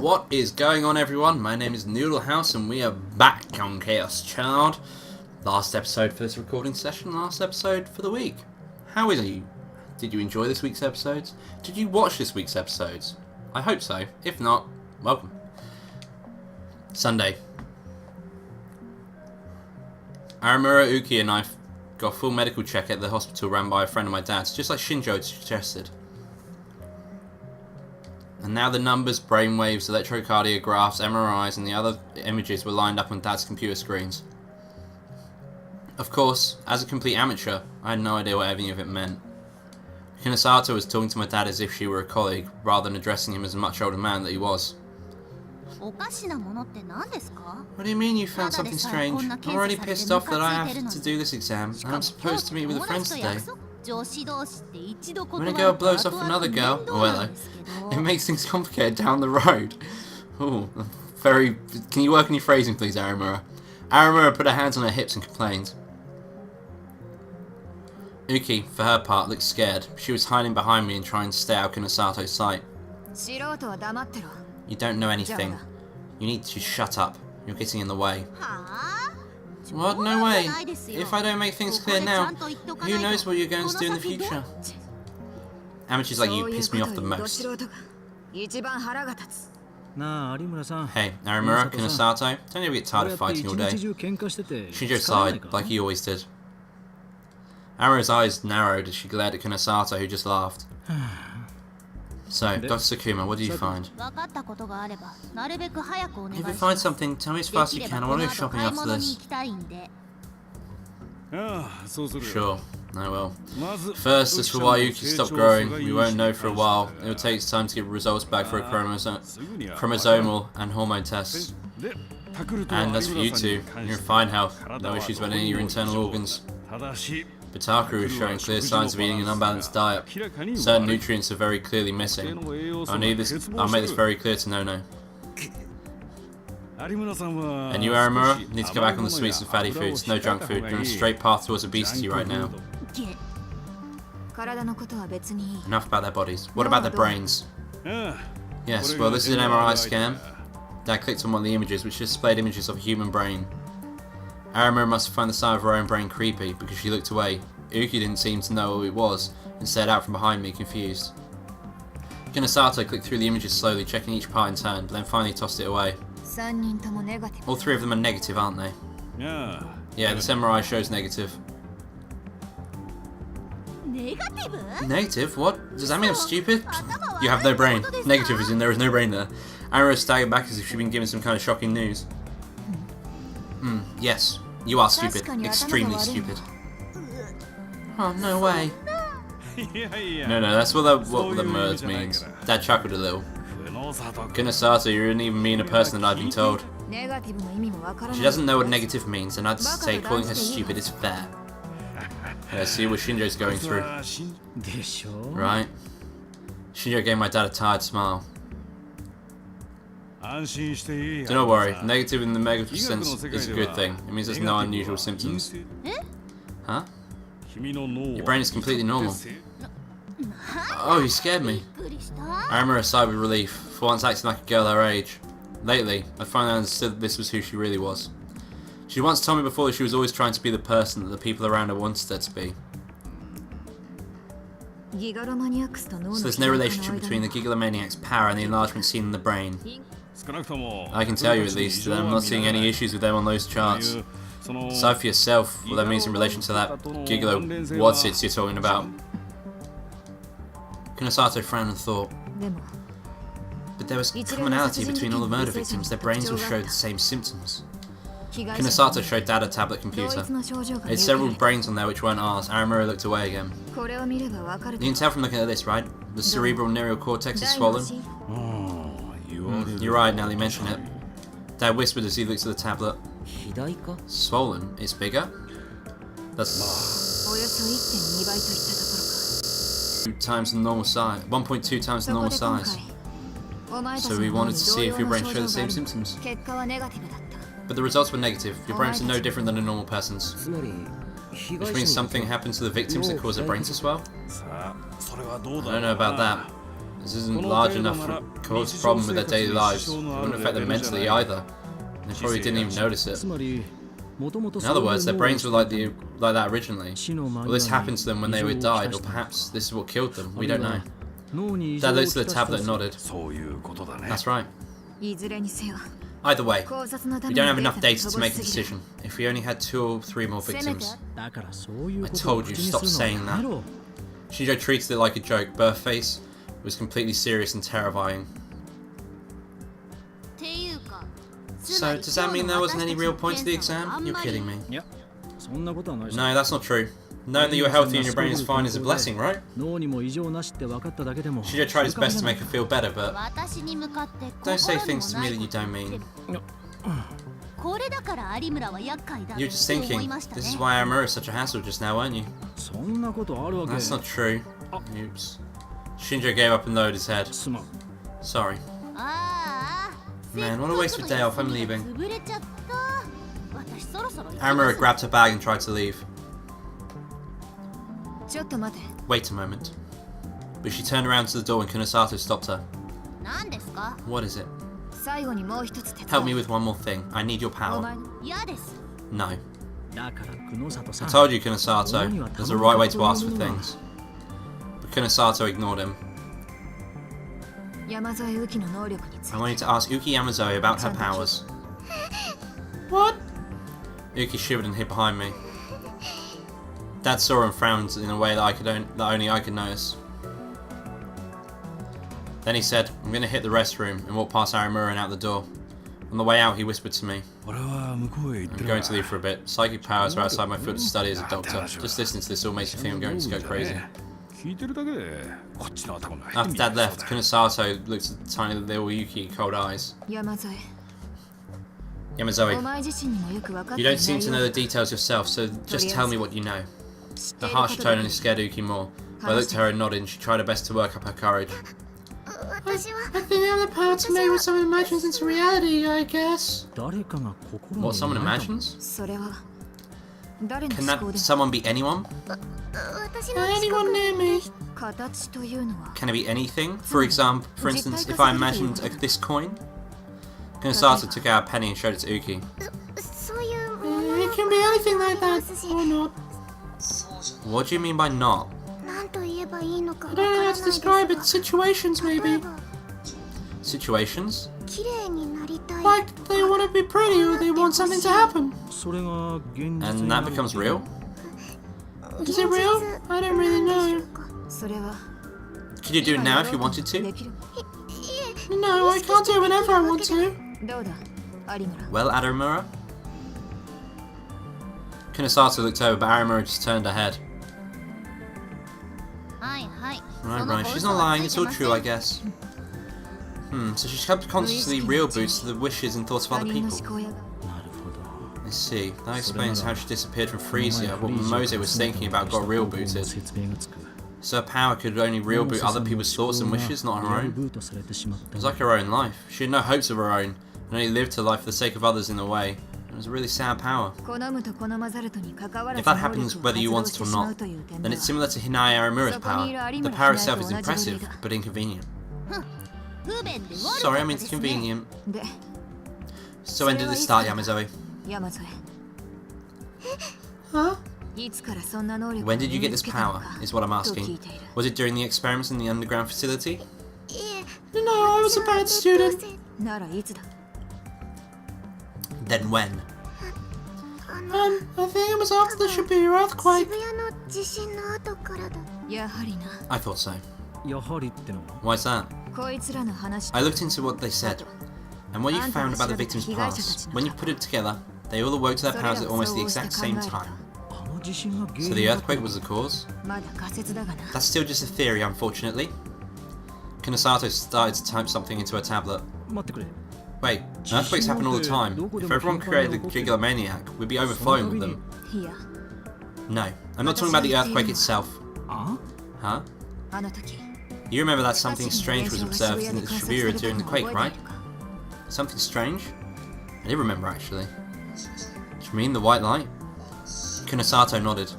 What is going on, everyone? My name is NoodleHouse and we are back on Chaos Child. Last episode for this recording session, last episode for the week. How is you? Did you enjoy this week's episodes? Did you watch this week's episodes? I hope so. If not, welcome. Sunday. Aramura, Uki and I got a full medical check at the hospital ran by a friend of my dad's, just like Shinjo had suggested. And now the numbers, brainwaves, electrocardiographs, MRIs and the other images were lined up on Dad's computer screens. Of course, as a complete amateur, I had no idea what any of it meant. Kinosato was talking to my dad as if she were a colleague, rather than addressing him as a much older man that he was. What do you mean you found something strange? I'm already pissed off that I have to do this exam, and I'm supposed to meet with a friend today. When a girl blows off another girl, it makes things complicated down the road. Ooh, very... Can you work on your phrasing, please, Aramura? Aramura put her hands on her hips and complained. Uki, for her part, looked scared. She was hiding behind me and trying to stay out of Kunosato's sight. You don't know anything. You need to shut up. You're getting in the way. What? No way. If I don't make things clear now, who knows what you're going to do in the future? Amateurs like you piss me off the most. Hey, Aramura, Kunosato, don't ever get tired of fighting all day. Shinjo sighed, like he always did. Aramura's eyes narrowed as she glared at Kunosato, who just laughed. So, Dr. Sakuma, what did you find? If you find something, tell me as fast as you can. I want to go shopping after this. Sure, I will. First, as for why Yuki stopped growing, we won't know for a while. It will take time to get results back for a chromosomal and hormone tests. And as for you two, you're in fine health. No issues about any of your internal organs. But Takuru is showing clear signs of eating an unbalanced diet. Certain nutrients are very clearly missing. I'll make this very clear to Nono. And you, Aramura, need to go back on the sweets and fatty foods, no junk food. You're on a straight path towards obesity right now. Enough about their bodies. What about their brains? Yes, well, this is an MRI scan. Dad clicked on one of the images, which displayed images of a human brain. Aramura must have found the side of her own brain creepy, because she looked away. Uki didn't seem to know what it was, and stared out from behind me, confused. Kinosato clicked through the images slowly, checking each part in turn, but then finally tossed it away. All three of them are negative, aren't they? Yeah, this MRI shows negative. Negative? What? Does that mean I'm stupid? You have no brain. Negative as in there is no brain there. Aramura staggered back as if she'd been given some kind of shocking news. Yes, you are stupid. Extremely stupid. Oh, no way. No, that's what the words means. Dad chuckled a little. Kunosato, you're an even meaner person than I've been told. She doesn't know what negative means, and I'd say calling her stupid is fair. See what Shinjo's going through. Right? Shinjo gave my dad a tired smile. Do not worry, negative in the medical sense is a good thing. It means there's no unusual symptoms. Huh? Your brain is completely normal. Oh, you scared me. Aramura sighed with relief, for once acting like a girl her age. Lately, I finally understood that this was who she really was. She once told me before that she was always trying to be the person that the people around her wanted her to be. So there's no relationship between the Gigalomaniac's power and the enlargement seen in the brain. I can tell you at least that I'm not seeing any issues with them on those charts. Decide for yourself what that means in relation to that Gigalo what's it you're talking about. Kunosato frowned and thought. But there was commonality between all the murder victims. Their brains all showed the same symptoms. Kunosato showed Dad a tablet computer. It had several brains on there which weren't ours. Aramura looked away again. You can tell from looking at this, right? The cerebral neural cortex is swollen. You're right, now that you mention it. Dad whispered as he looked at the tablet. Swollen? It's bigger? That's 2 times the normal size. 1.2 times the normal size. So we wanted to see if your brain showed the same symptoms. But the results were negative. Your brains are no different than a normal person's. Which means something happened to the victims that caused their brains to swell? I don't know about that. This isn't large enough to cause a problem with their daily lives. It wouldn't affect them mentally either. They probably didn't even notice it. In other words, their brains were like that originally. Well, this happened to them when they died, or perhaps this is what killed them. We don't know. Dad looked at the tablet and nodded. That's right. Either way, we don't have enough data to make a decision. If we only had 2 or 3 more victims. I told you, stop saying that. Shinjo treated it like a joke, but her face was completely serious and terrifying. So, does that mean there wasn't any real point to the exam? You're kidding me. No, that's not true. Knowing that you're healthy and your brain is fine is a blessing, right? Shinjo tried his best to make her feel better, but don't say things to me that you don't mean. You're just thinking, this is why Aramura is such a hassle just now, weren't you? That's not true. Oops. Shinjo gave up and lowered his head. Sorry. Man, what a waste of a day off, I'm leaving. Aramura grabbed her bag and tried to leave. Wait a moment. But she turned around to the door and Kunosato stopped her. What is it? Help me with one more thing. I need your power. No. I told you, Kunosato. There's a right way to ask for things. But Kunosato ignored him. I want you to ask Uki Yamazoe about her powers. What? Uki shivered and hid behind me. Dad saw and frowned in a way that only I could notice. Then he said, I'm going to hit the restroom and walk past Aramura and out the door. On the way out, he whispered to me, I'm going to leave for a bit. Psychic powers are outside my field of study as a doctor. Just listening to this all makes me think I'm going to go crazy. After Dad left, Kunosato looked at the tiny little Yuki cold eyes. Yamazoe, you don't seem to know the details yourself, so just tell me what you know. The harsh tone only scared Uki more, but I looked at her and nodded and she tried her best to work up her courage. I think I have the power to make what someone imagines into reality, I guess. What someone imagines? Can that someone be anyone? Anyone near me. Can it be anything? For instance, if I imagined this coin? Kunosato took out a penny and showed it to Uki. It can be anything like that, or not. What do you mean by not? I don't know how to describe it. Situations, maybe. Situations? Like they want to be pretty or they want something to happen. And that becomes real? Is it real? I don't really know. Could you do it now if you wanted to? No, I can't do it whenever I want to. Well, Aramura? Kunosato looked over, but Aramura just turned her head. Right, she's not lying, it's all true, I guess. So she subconsciously real boots the wishes and thoughts of other people. I see, that explains how she disappeared from Frisia. What Mose was thinking about got real booted. So her power could only real boot other people's thoughts and wishes, not her own. It was like her own life. She had no hopes of her own, and only lived her life for the sake of others in a way. It was a really sad power. If that happens whether you want it or not, then it's similar to Hinai Aramura's power. The power itself is impressive, but inconvenient. Sorry, I mean it's convenient. So when did this start, Yamazoe? Huh? When did you get this power, is what I'm asking. Was it during the experiments in the underground facility? No, I was a bad student. Then when? I think it was after the Shibuya earthquake. I thought so. Why's that? I looked into what they said, and what you found about the victims' past. When you put it together, they all awoke to their powers at almost the exact same time. So the earthquake was the cause? That's still just a theory, unfortunately. Kunosato started to type something into her tablet. Wait, earthquakes happen all the time. If everyone created a gigolomaniac, we'd be overflowing with them. No, I'm not talking about the earthquake itself. Huh? You remember that something strange was observed in the Shibuya during the quake, right? Something strange? I did remember, actually. Do you mean the white light? Kunosato nodded.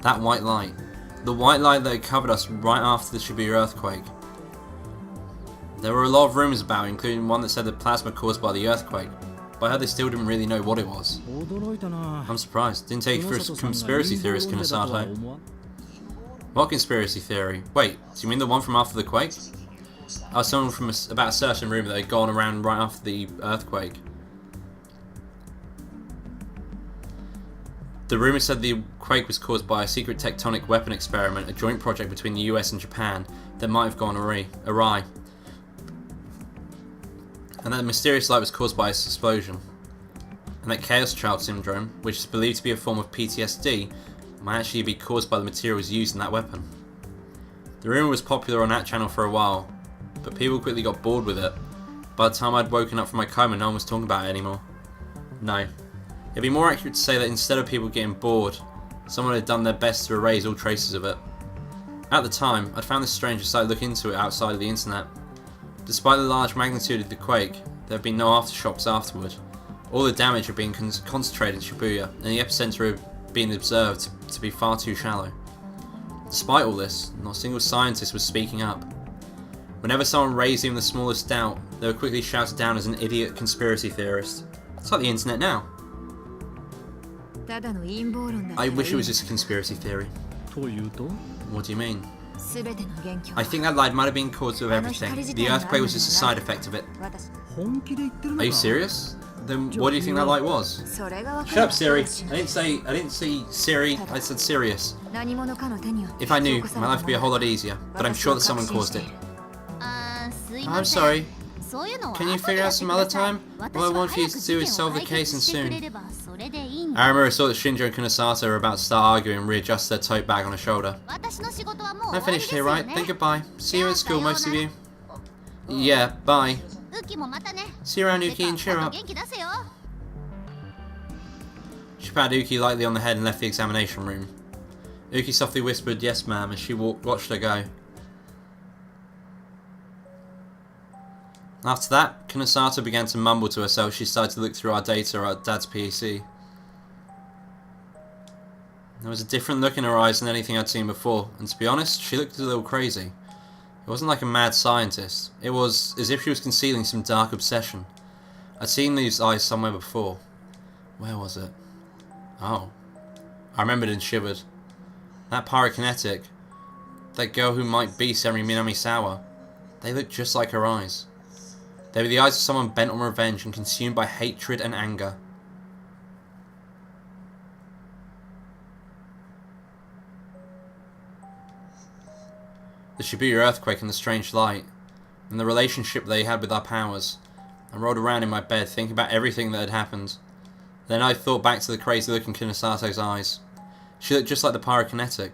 That white light. The white light that had covered us right after the Shibuya earthquake. There were a lot of rumours about it, including one that said the plasma caused by the earthquake, but I heard they still didn't really know what it was. I'm surprised. Didn't take you for a conspiracy theorist, Kunosato. What conspiracy theory? Wait, do you mean the one from after the quake? I was someone from about a certain rumour that had gone around right after the earthquake. The rumour said the quake was caused by a secret tectonic weapon experiment, a joint project between the US and Japan that might have gone awry. And that the mysterious light was caused by its explosion. And that Chaos Child Syndrome, which is believed to be a form of PTSD, might actually be caused by the materials used in that weapon. The rumour was popular on that channel for a while, but people quickly got bored with it. By the time I'd woken up from my coma, no one was talking about it anymore. No. It'd be more accurate to say that instead of people getting bored, someone had done their best to erase all traces of it. At the time, I'd found this strange and started looking into it outside of the internet. Despite the large magnitude of the quake, there had been no aftershocks afterward. All the damage had been concentrated in Shibuya, and the epicenter had been observed to be far too shallow. Despite all this, not a single scientist was speaking up. Whenever someone raised even the smallest doubt, they were quickly shouted down as an idiot conspiracy theorist. It's like the internet now. I wish it was just a conspiracy theory. What do you mean? I think that light might have been caused with everything. The earthquake was just a side effect of it. Are you serious? Then what do you think that light was? Shut up, Siri. I didn't say Siri, I said serious. If I knew, my life would be a whole lot easier, but I'm sure that someone caused it. I'm sorry. Can you figure out some other time? All I want for you to do is solve the case and soon. I remember I saw that Shinjo and Kunosato were about to start arguing and readjust their tote bag on her shoulder. I'm finished here, right? Then goodbye. See you at school, most of you. Yeah, bye. See you around, Uki, and cheer up. She patted Uki lightly on the head and left the examination room. Uki softly whispered, "Yes, ma'am," as she watched her go. After that, Kunosato began to mumble to herself as she started to look through our data at Dad's PC. There was a different look in her eyes than anything I'd seen before, and to be honest, she looked a little crazy. It wasn't like a mad scientist. It was as if she was concealing some dark obsession. I'd seen these eyes somewhere before. Where was it? Oh. I remembered and shivered. That pyrokinetic. That girl who might be Senri Minamisawa. They looked just like her eyes. They were the eyes of someone bent on revenge and consumed by hatred and anger. The Shibuya earthquake and the strange light, and the relationship they had with our powers. I rolled around in my bed thinking about everything that had happened. Then I thought back to the crazy look in Kunosato's eyes. She looked just like the pyrokinetic.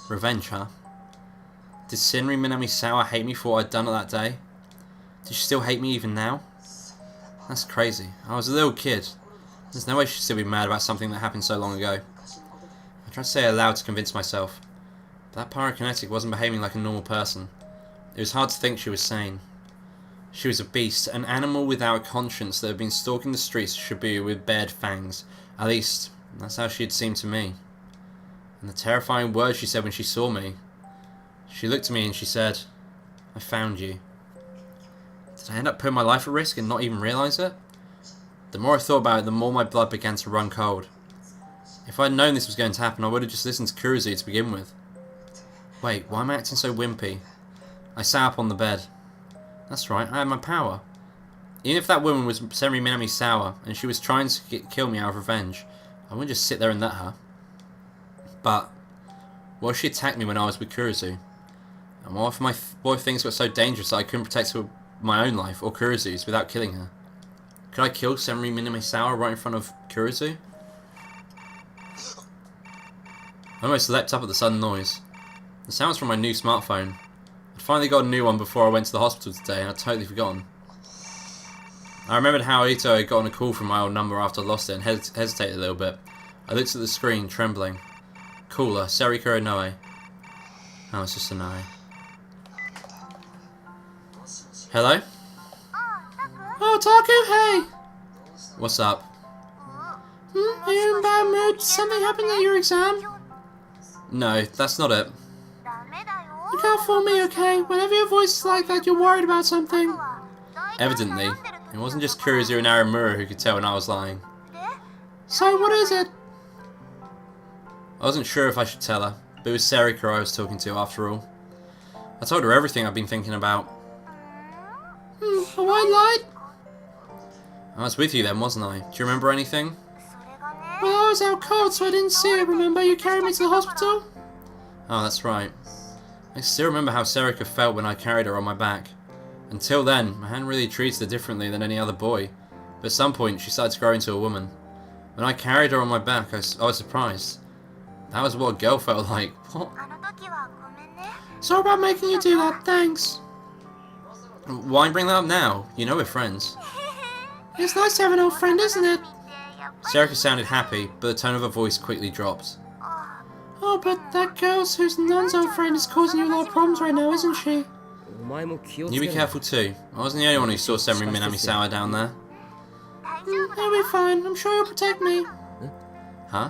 Revenge, huh? Did Senri Minamisawa hate me for what I'd done at that day? Did she still hate me even now? That's crazy. I was a little kid. There's no way she'd still be mad about something that happened so long ago. I tried to say it aloud to convince myself. But that pyrokinetic wasn't behaving like a normal person. It was hard to think she was sane. She was a beast, an animal without a conscience that had been stalking the streets of Shibuya with bared fangs. At least, that's how she had seemed to me. And the terrifying words she said when she saw me. She looked at me and she said, "I found you." Did I end up putting my life at risk and not even realise it? The more I thought about it, the more my blood began to run cold. If I had known this was going to happen, I would have just listened to Kuruzu to begin with. Wait, why am I acting so wimpy? I sat up on the bed. That's right, I had my power. Even if that woman was Senri Minamisawa and she was trying to kill me out of revenge, I wouldn't just sit there and let her. But what if she attacked me when I was with Kuruzu? And what if things got so dangerous that I couldn't protect her, my own life or Kuruzu's without killing her? Could I kill Senri Minamisawa right in front of Kuruzu? I almost leapt up at the sudden noise. The sound was from my new smartphone. I'd finally got a new one before I went to the hospital today and I'd totally forgotten. I remembered how Ito had gotten a call from my old number after I lost it and hesitated a little bit. I looked at the screen, trembling. Caller, Seriko Inoue. Oh, it's just Inoue. Hello? Oh, Taku, hey! What's up? Are you in a bad mood? Did something happen at your exam? No, that's not it. You Look out for me, okay? Whenever your voice is like that, you're worried about something. Evidently, it wasn't just Kurizu and Aramura who could tell when I was lying. So, what is it? I wasn't sure if I should tell her, but it was Serika I was talking to after all. I told her everything I've been thinking about. A white light? I was with you then, wasn't I? Do you remember anything? Well, I was out cold, so I didn't see it. Remember, you carried me to the hospital? Oh, that's right. I still remember how Serika felt when I carried her on my back. Until then, I hadn't really treated her differently than any other boy. But at some point, she started to grow into a woman. When I carried her on my back, I was surprised. That was what a girl felt like. What? Sorry about making you do that, thanks. Why bring that up now? You know we're friends. It's nice to have an old friend, isn't it? Serika sounded happy, but the tone of her voice quickly dropped. Oh, but that girl who's Nun's old friend is causing you a lot of problems right now, isn't she? You be careful too. I wasn't the only one who saw Senri Minamisawa down there. I'll be fine. I'm sure you'll protect me. Huh?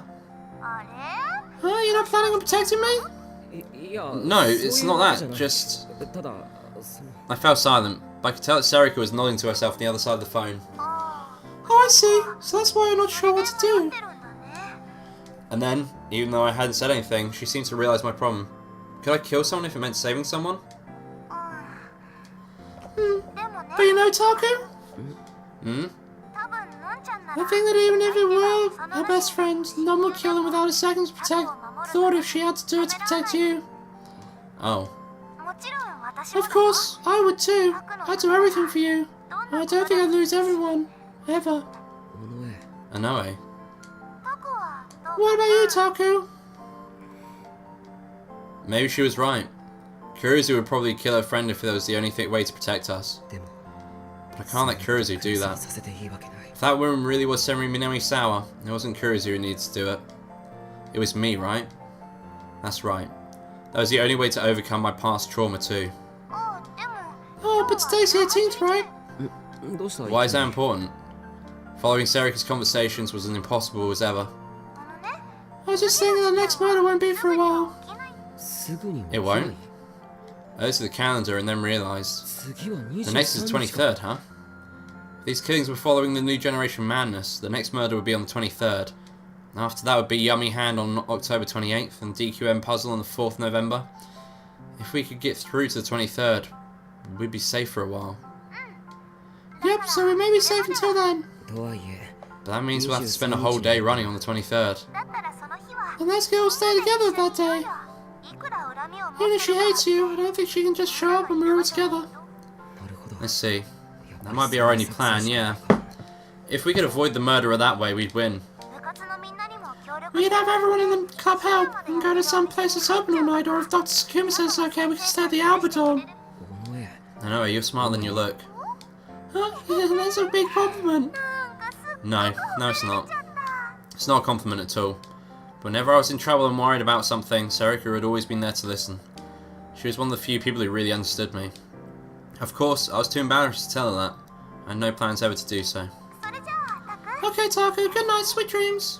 You're not planning on protecting me? No, it's not that. Just... I fell silent, but I could tell that Serika was nodding to herself on the other side of the phone. Oh, I see. So that's why you're not sure what to do. And then, even though I hadn't said anything, she seemed to realise my problem. Could I kill someone if it meant saving someone? But you know, Taku? I think that even if it were her best friend, none would kill him without a second's thought if she had to do it to protect you. Oh. Of course, I would too. I'd do everything for you. I don't think I'd lose everyone. Ever. Anoe. What about you, Taku? Maybe she was right. Kurizu would probably kill her friend if there was the only way to protect us. But I can't let Kurizu do that. If that woman really was Senri Minamisawa, it wasn't Kurizu who needed to do it. It was me, right? That's right. That was the only way to overcome my past trauma too. Oh, but today's the 18th, right? Why is that important? Following Serika's conversations was as impossible as ever. I was just thinking the next murder won't be for a while. It won't? I looked at the calendar and then realised. The next is the 23rd, huh? If these killings were following the New Generation madness, the next murder would be on the 23rd. After that would be Yummy Hand on October 28th and DQM Puzzle on the 4th November. If we could get through to the 23rd, we'd be safe for a while. Yep, so we may be safe until then. But that means we'll have to spend a whole day running on the 23rd. And let's get all stay together that day. Even if she hates you, I don't think she can just show up and we're all together. Let's see. That might be our only plan, yeah. If we could avoid the murderer that way, we'd win. We'd have everyone in the club help and go to some place that's open all night, or if Dr. Sakuma says it's okay, we can stay at the Albador. I know, you're smarter than you look. Huh? That's a big compliment. No, it's not. It's not a compliment at all. Whenever I was in trouble and worried about something, Serika had always been there to listen. She was one of the few people who really understood me. Of course, I was too embarrassed to tell her that. I had no plans ever to do so. Okay, Taku, good night, sweet dreams.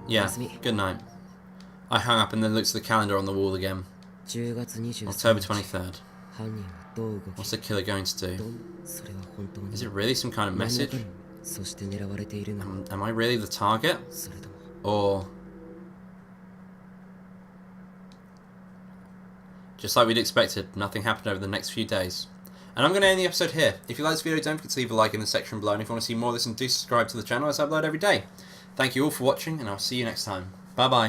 Yeah, good night. I hung up and then looked at the calendar on the wall again. October 23rd. What's the killer going to do? Is it really some kind of message? Am I really the target? Or... Just like we'd expected, nothing happened over the next few days. And I'm going to end the episode here. If you like this video, don't forget to leave a like in the section below. And if you want to see more of this, do subscribe to the channel as I upload every day. Thank you all for watching, and I'll see you next time. Bye bye.